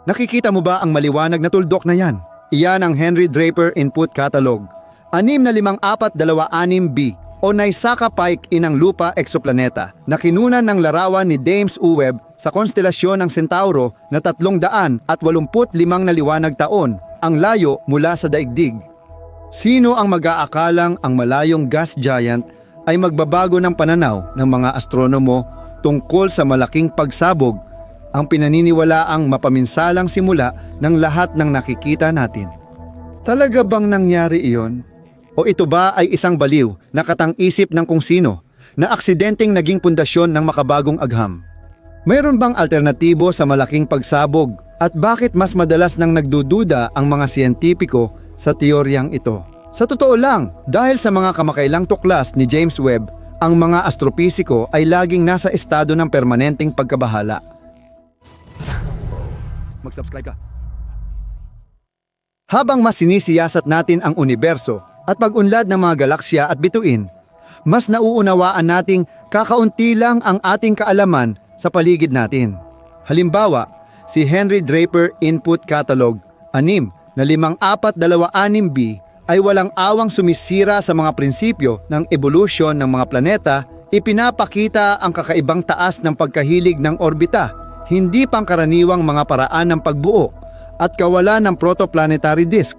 Nakikita mo ba ang maliwanag na tuldok na yan? Iyan ang Henry Draper Input Catalog. 654226B o Naisaka Pike Inang Lupa Exoplaneta na kinunan ng larawan ni James Webb sa konstelasyon ng Centauro na 385 na liwanag taon ang layo mula sa daigdig. Sino ang mag-aakalang ang malayong gas giant ay magbabago ng pananaw ng mga astronomo tungkol sa malaking pagsabog, ang pinaniniwalaang mapaminsalang simula ng lahat ng nakikita natin? Talaga bang nangyari iyon? O ito ba ay isang baliw na katang-isip ng kung sino na aksidenteng naging pundasyon ng makabagong agham? Mayroon bang alternatibo sa malaking pagsabog at bakit mas madalas nang nagdududa ang mga siyentipiko sa teoryang ito? Sa totoo lang, dahil sa mga kamakailang tuklas ni James Webb, ang mga astropisiko ay laging nasa estado ng permanenteng pagkabahala. Mag-subscribe ka. Habang mas sinisiyasat natin ang universo at pag-unlad ng mga galaksya at bituin, mas nauunawaan nating kakaunti lang ang ating kaalaman sa paligid natin. Halimbawa, si Henry Draper Input Catalog 654226B ay walang awang sumisira sa mga prinsipyo ng evolusyon ng mga planeta. Ipinapakita ang kakaibang taas ng pagkahilig ng orbita, hindi pangkaraniwang mga paraan ng pagbuo, at kawalan ng protoplanetary disk.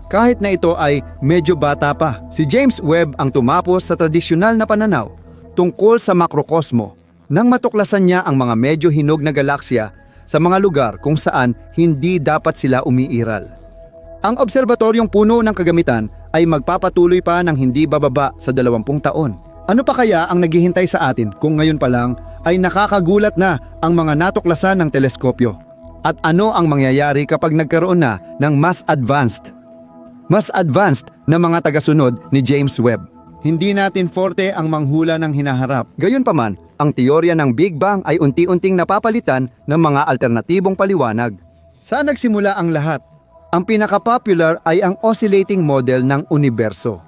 Kahit na ito ay medyo bata pa, si James Webb ang tumapos sa tradisyonal na pananaw tungkol sa makrokosmo nang matuklasan niya ang mga medyo hinog na galaksya sa mga lugar kung saan hindi dapat sila umiiral. Ang obserbatoryong puno ng kagamitan ay magpapatuloy pa ng hindi bababa sa 20 taon. Ano pa kaya ang naghihintay sa atin kung ngayon pa lang ay nakakagulat na ang mga natuklasan ng teleskopyo? At ano ang mangyayari kapag nagkaroon na ng mas advanced na mga tagasunod ni James Webb? Hindi natin forte ang manghula ng hinaharap. Gayunpaman, ang teorya ng Big Bang ay unti-unting napapalitan ng mga alternatibong paliwanag. Saan nagsimula ang lahat? Ang pinaka-popular ay ang oscillating model ng universo.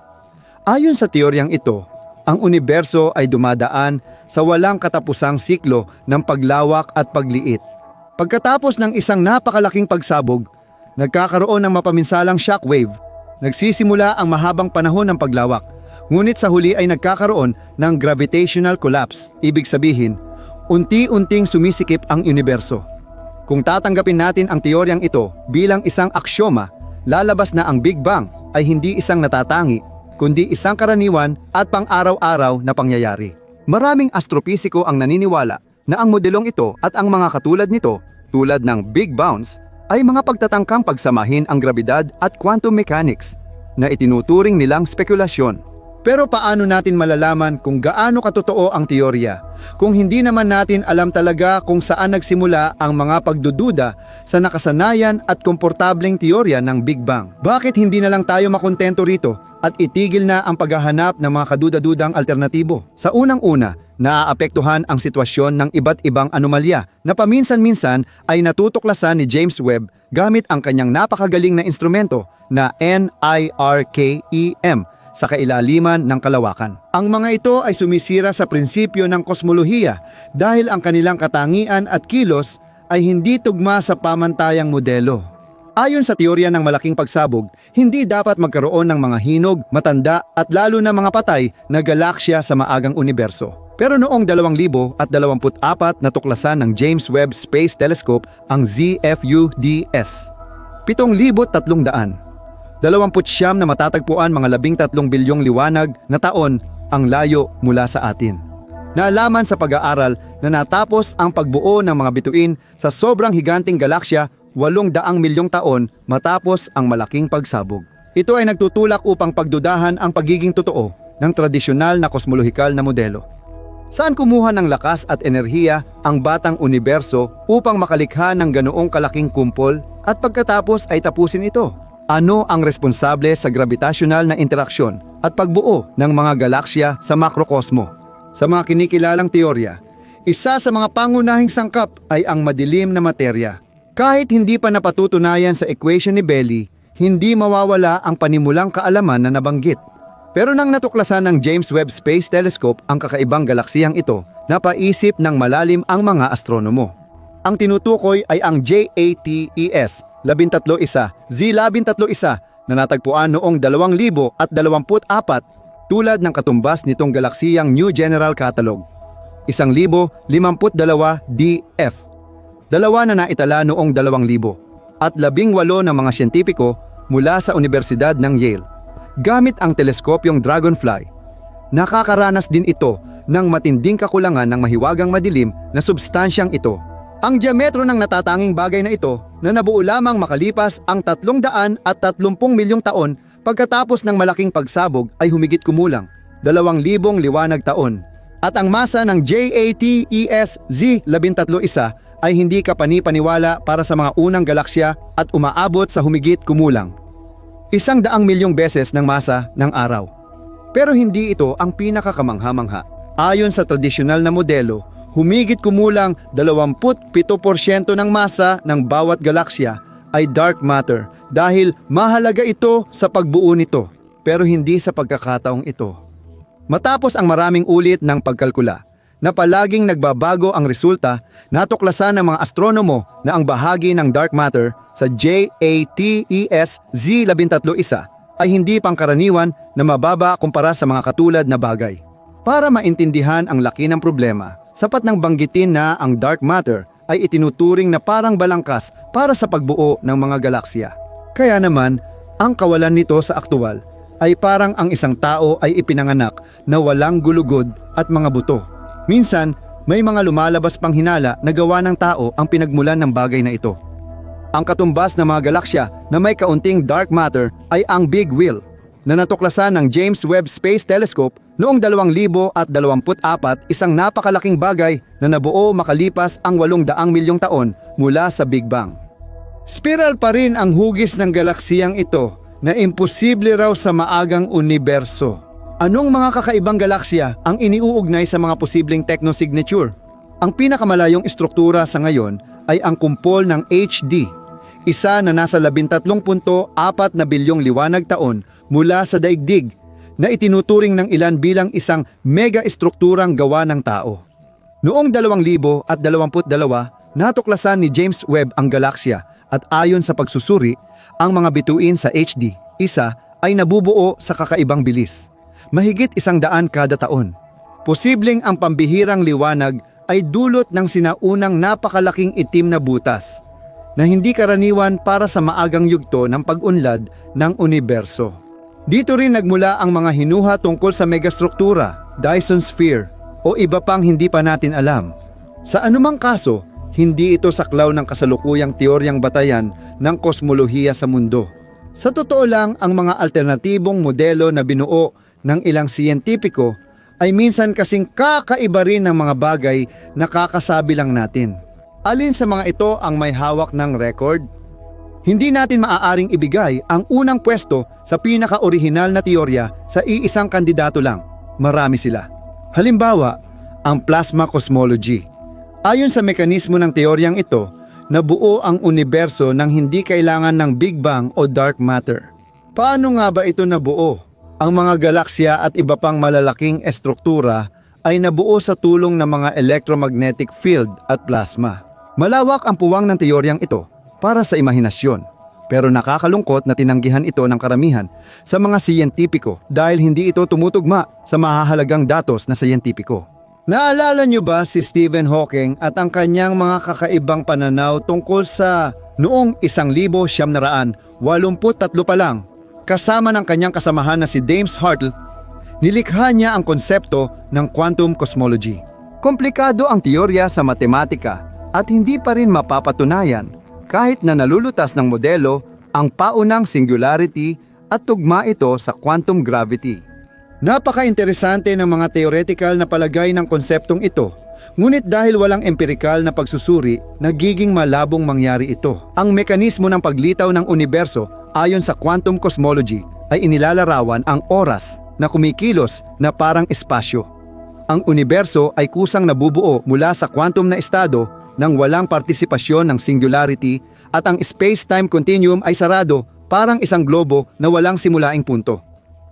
Ayon sa teoryang ito, ang universo ay dumadaan sa walang katapusang siklo ng paglawak at pagliit. Pagkatapos ng isang napakalaking pagsabog, nagkakaroon ng mapaminsalang shockwave. Nagsisimula ang mahabang panahon ng paglawak, ngunit sa huli ay nagkakaroon ng gravitational collapse. Ibig sabihin, unti-unting sumisikip ang universo. Kung tatanggapin natin ang teoryang ito bilang isang aksyoma, lalabas na ang Big Bang ay hindi isang natatangi, kundi isang karaniwan at pang-araw-araw na pangyayari. Maraming astropisiko ang naniniwala na ang modelong ito at ang mga katulad nito, tulad ng Big Bounce, ay mga pagtatangkang pagsamahin ang grabidad at quantum mechanics na itinuturing nilang spekulasyon. Pero paano natin malalaman kung gaano katotoo ang teorya kung hindi naman natin alam talaga kung saan nagsimula ang mga pagdududa sa nakasanayan at komportableng teorya ng Big Bang? Bakit hindi na lang tayo makontento rito at itigil na ang paghahanap ng mga kaduda-dudang alternatibo? Sa unang-una, naaapektuhan ang sitwasyon ng iba't ibang anomalya na paminsan-minsan ay natutuklasan ni James Webb gamit ang kanyang napakagaling na instrumento na NIRKEM sa kailaliman ng kalawakan. Ang mga ito ay sumisira sa prinsipyo ng kosmolohiya dahil ang kanilang katangian at kilos ay hindi tugma sa pamantayang modelo. Ayon sa teorya ng malaking pagsabog, hindi dapat magkaroon ng mga hinog, matanda at lalo na mga patay na galaksya sa maagang universo. Pero noong 2024 natuklasan ng James Webb Space Telescope ang ZFUDS 7,300. 29 na matatagpuan mga 13 bilyong liwanag na taon ang layo mula sa atin. Naalaman sa pag-aaral na natapos ang pagbuo ng mga bituin sa sobrang higanting galaksya 800 milyong taon matapos ang malaking pagsabog. Ito ay nagtutulak upang pagdudahan ang pagiging totoo ng tradisyonal na kosmolohikal na modelo. Saan kumuha ng lakas at enerhiya ang batang universo upang makalikha ng ganoong kalaking kumpol at pagkatapos ay tapusin ito? Ano ang responsable sa gravitational na interaksyon at pagbuo ng mga galaksya sa makrokosmo? Sa mga kinikilalang teorya, isa sa mga pangunahing sangkap ay ang madilim na materya. Kahit hindi pa napatutunayan sa equation ni Belly, hindi mawawala ang panimulang kaalaman na nabanggit. Pero nang natuklasan ng James Webb Space Telescope ang kakaibang galaksiyang ito, napaisip ng malalim ang mga astronomo. Ang tinutukoy ay ang JATES 13-1 Z13-1 na natagpuan noong 2024 tulad ng katumbas nitong galaksiyang New General Catalog. 1052 DF. Dalawa na naitala noong 2000 at 18 ng mga siyentipiko mula sa Universidad ng Yale. Gamit ang teleskopyong Dragonfly, nakakaranas din ito ng matinding kakulangan ng mahiwagang madilim na substansyang ito. Ang diametro ng natatanging bagay na ito na nabuo lamang makalipas ang 330 milyong taon pagkatapos ng malaking pagsabog ay humigit kumulang 2,000 liwanag taon. At ang masa ng JATES Z13-1 ay hindi kapani-paniwala para sa mga unang galaksya at umaabot sa humigit kumulang 100 milyong beses ng masa ng araw. Pero hindi ito ang pinakakamangha-mangha. Ayon sa tradisyonal na modelo, humigit kumulang 27% ng masa ng bawat galaksya ay dark matter dahil mahalaga ito sa pagbuo nito, pero hindi sa pagkakataong ito. Matapos ang maraming ulit ng pagkalkula na palaging nagbabago ang resulta, natuklasan ng mga astronomo na ang bahagi ng dark matter sa JATES Z13-1 ay hindi pangkaraniwan na mababa kumpara sa mga katulad na bagay. Para maintindihan ang laki ng problema, sapat nang banggitin na ang dark matter ay itinuturing na parang balangkas para sa pagbuo ng mga galaksya. Kaya naman, ang kawalan nito sa aktwal ay parang ang isang tao ay ipinanganak na walang gulugod at mga buto. Minsan, may mga lumalabas pang hinala na gawa ng tao ang pinagmulan ng bagay na ito. Ang katumbas ng mga galaksya na may kaunting dark matter ay ang Big Wheel na natuklasan ng James Webb Space Telescope noong 2024, isang napakalaking bagay na nabuo makalipas ang 800 milyong taon mula sa Big Bang. Spiral pa rin ang hugis ng galaksiyang ito na imposible raw sa maagang universo. Anong mga kakaibang galaksya ang iniuugnay sa mga posibleng technosignature? Ang pinakamalayong istruktura sa ngayon ay ang kumpol ng HD, isa na nasa 13.4 na bilyong liwanag taon mula sa daigdig, na itinuturing ng ilan bilang isang mega-istrukturang gawa ng tao. Noong 2022, natuklasan ni James Webb ang galaksya at ayon sa pagsusuri, ang mga bituin sa HD, isa ay nabubuo sa kakaibang bilis, mahigit 100 kada taon. Posibleng ang pambihirang liwanag ay dulot ng sinaunang napakalaking itim na butas na hindi karaniwan para sa maagang yugto ng pag-unlad ng universo. Dito rin nagmula ang mga hinuha tungkol sa megastruktura, Dyson Sphere, o iba pang hindi pa natin alam. Sa anumang kaso, hindi ito saklaw ng kasalukuyang teoryang batayan ng kosmolohiya sa mundo. Sa totoo lang, ang mga alternatibong modelo na binuo ng ilang siyentipiko ay minsan kasing kakaiba rin ng mga bagay na kakasabi lang natin. Alin sa mga ito ang may hawak ng record? Hindi natin maaaring ibigay ang unang pwesto sa pinaka-orihinal na teorya sa iisang kandidato lang. Marami sila. Halimbawa, ang plasma cosmology. Ayon sa mekanismo ng teoryang ito, nabuo ang universo nang hindi kailangan ng Big Bang o dark matter. Paano nga ba ito nabuo? Ang mga galaksya at iba pang malalaking estruktura ay nabuo sa tulong ng mga electromagnetic field at plasma. Malawak ang puwang ng teoryang ito para sa imahinasyon, pero nakakalungkot na tinanggihan ito ng karamihan sa mga siyentipiko dahil hindi ito tumutugma sa mahahalagang datos na siyentipiko. Naalala niyo ba si Stephen Hawking at ang kanyang mga kakaibang pananaw tungkol sa noong 1983 pa lang, kasama ng kanyang kasamahan na si James Hartle, nilikha niya ang konsepto ng quantum cosmology. Komplikado ang teorya sa matematika at hindi pa rin mapapatunayan kahit na nalulutas ng modelo ang paunang singularity at tugma ito sa quantum gravity. Napaka-interesante ng mga theoretical na palagay ng konseptong ito, ngunit dahil walang empirikal na pagsusuri, nagiging malabong mangyari ito. Ang mekanismo ng paglitaw ng universo ayon sa quantum cosmology ay inilalarawan ang oras na kumikilos na parang espasyo. Ang universo ay kusang nabubuo mula sa quantum na estado nang walang partisipasyon ng singularity at ang space-time continuum ay sarado parang isang globo na walang simulaing punto.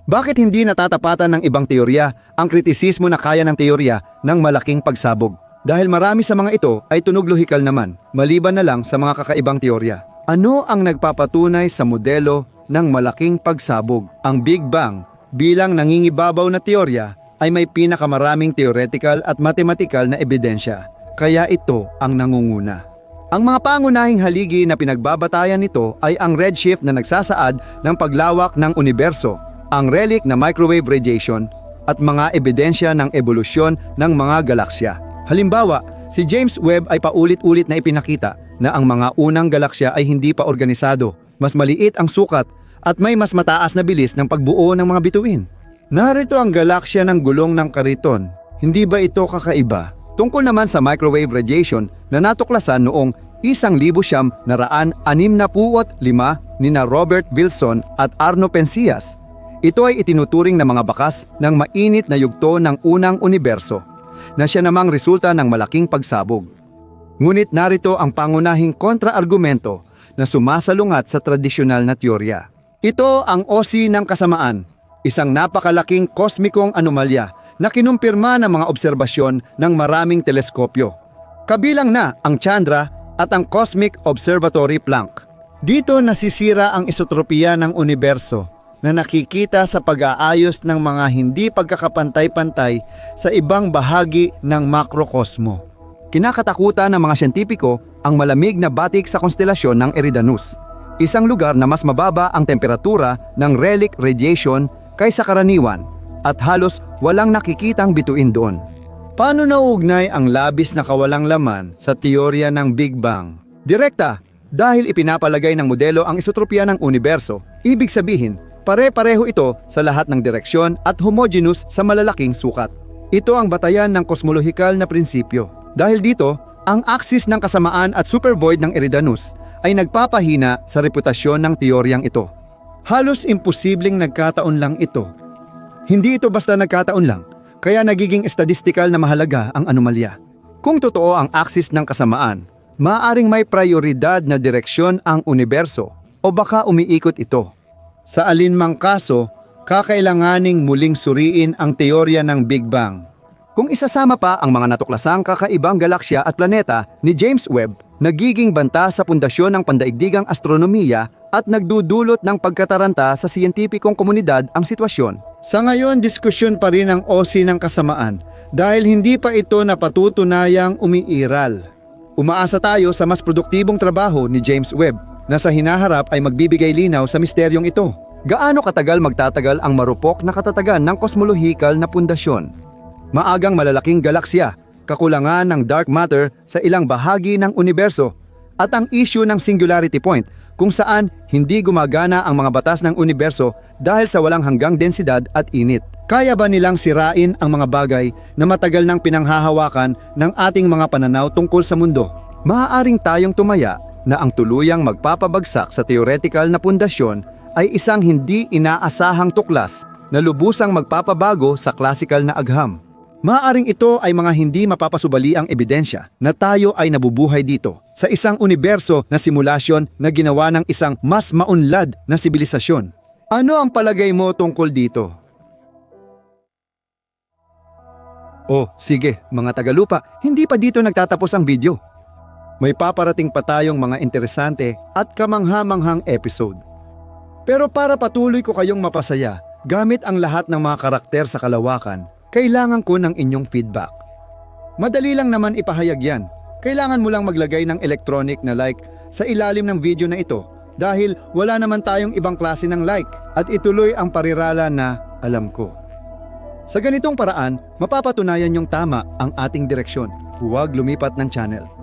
Bakit hindi natatapatan ng ibang teorya ang kritisismo na kaya ng teorya ng malaking pagsabog? Dahil marami sa mga ito ay tunog lohikal naman, maliban na lang sa mga kakaibang teorya. Ano ang nagpapatunay sa modelo ng malaking pagsabog? Ang Big Bang bilang nangingibabaw na teorya ay may pinakamaraming theoretical at mathematical na ebidensya, kaya ito ang nangunguna. Ang mga pangunahing haligi na pinagbabatayan nito ay ang redshift na nagsasaad ng paglawak ng universo, ang relic na microwave radiation, at mga ebidensya ng ebolusyon ng mga galaksya. Halimbawa, si James Webb ay paulit-ulit na ipinakita na ang mga unang galaksya ay hindi pa organisado, mas maliit ang sukat at may mas mataas na bilis ng pagbuo ng mga bituin. Narito ang galaksya ng gulong ng kariton. Hindi ba ito kakaiba? Tungkol naman sa microwave radiation na natuklasan noong 1965 nina Robert Wilson at Arno Penzias. Ito ay itinuturing na mga bakas ng mainit na yugto ng unang universo, na siya namang resulta ng malaking pagsabog. Ngunit narito ang pangunahing kontra-argumento na sumasalungat sa tradisyonal na teorya. Ito ang OSI ng kasamaan, isang napakalaking kosmikong anomalya na kinumpirma ng mga obserbasyon ng maraming teleskopyo. Kabilang na ang Chandra at ang Cosmic Observatory Planck. Dito nasisira ang isotropiya ng universo na nakikita sa pag-aayos ng mga hindi pagkakapantay-pantay sa ibang bahagi ng makrokosmo. Kinakatakutan ng mga siyentipiko ang malamig na batik sa konstelasyon ng Eridanus, isang lugar na mas mababa ang temperatura ng relic radiation kaysa karaniwan at halos walang nakikitang bituin doon. Paano nauugnay ang labis na kawalang laman sa teorya ng Big Bang? Direkta, dahil ipinapalagay ng modelo ang isotropiya ng universo, ibig sabihin, pare-pareho ito sa lahat ng direksyon at homogeneous sa malalaking sukat. Ito ang batayan ng kosmolohikal na prinsipyo. Dahil dito, ang aksis ng kasamaan at supervoid ng Eridanus ay nagpapahina sa reputasyon ng teoryang ito. Halos imposibleng nagkataon lang ito. Hindi ito basta nagkataon lang, kaya nagiging estadistikal na mahalaga ang anomalya. Kung totoo ang aksis ng kasamaan, maaaring may prioridad na direksyon ang universo o baka umiikot ito. Sa alinmang kaso, kakailanganing muling suriin ang teorya ng Big Bang. Kung isasama pa ang mga natuklasang kakaibang galaksya at planeta ni James Webb, nagiging banta sa pundasyon ng pandaigdigang astronomiya at nagdudulot ng pagkataranta sa siyentipikong komunidad ang sitwasyon. Sa ngayon, diskusyon pa rin ang OSI ng kasamaan dahil hindi pa ito napatutunayang umiiral. Umaasa tayo sa mas produktibong trabaho ni James Webb na sa hinaharap ay magbibigay linaw sa misteryong ito. Gaano katagal magtatagal ang marupok na katatagan ng kosmolohikal na pundasyon? Maagang malalaking galaksya, kakulangan ng dark matter sa ilang bahagi ng universo, at ang issue ng singularity point kung saan hindi gumagana ang mga batas ng universo dahil sa walang hanggang densidad at init. Kaya ba nilang sirain ang mga bagay na matagal nang pinanghahawakan ng ating mga pananaw tungkol sa mundo? Maaaring tayong tumaya na ang tuluyang magpapabagsak sa theoretical na pundasyon ay isang hindi inaasahang tuklas na lubusang magpapabago sa classical na agham. Maaaring ito ay mga hindi mapapasubaliang ebidensya na tayo ay nabubuhay dito sa isang universo na simulasyon na ginawa ng isang mas maunlad na sibilisasyon. Ano ang palagay mo tungkol dito? Oh, sige, mga tagalupa, hindi pa dito nagtatapos ang video. May paparating pa tayong mga interesante at kamangha-manghang episode. Pero para patuloy ko kayong mapasaya, gamit ang lahat ng mga karakter sa kalawakan, kailangan ko ng inyong feedback. Madali lang naman ipahayag yan. Kailangan mo lang maglagay ng electronic na like sa ilalim ng video na ito dahil wala naman tayong ibang klase ng like at ituloy ang parirala na alam ko. Sa ganitong paraan, mapapatunayan yung tama ang ating direksyon. Huwag lumipat ng channel.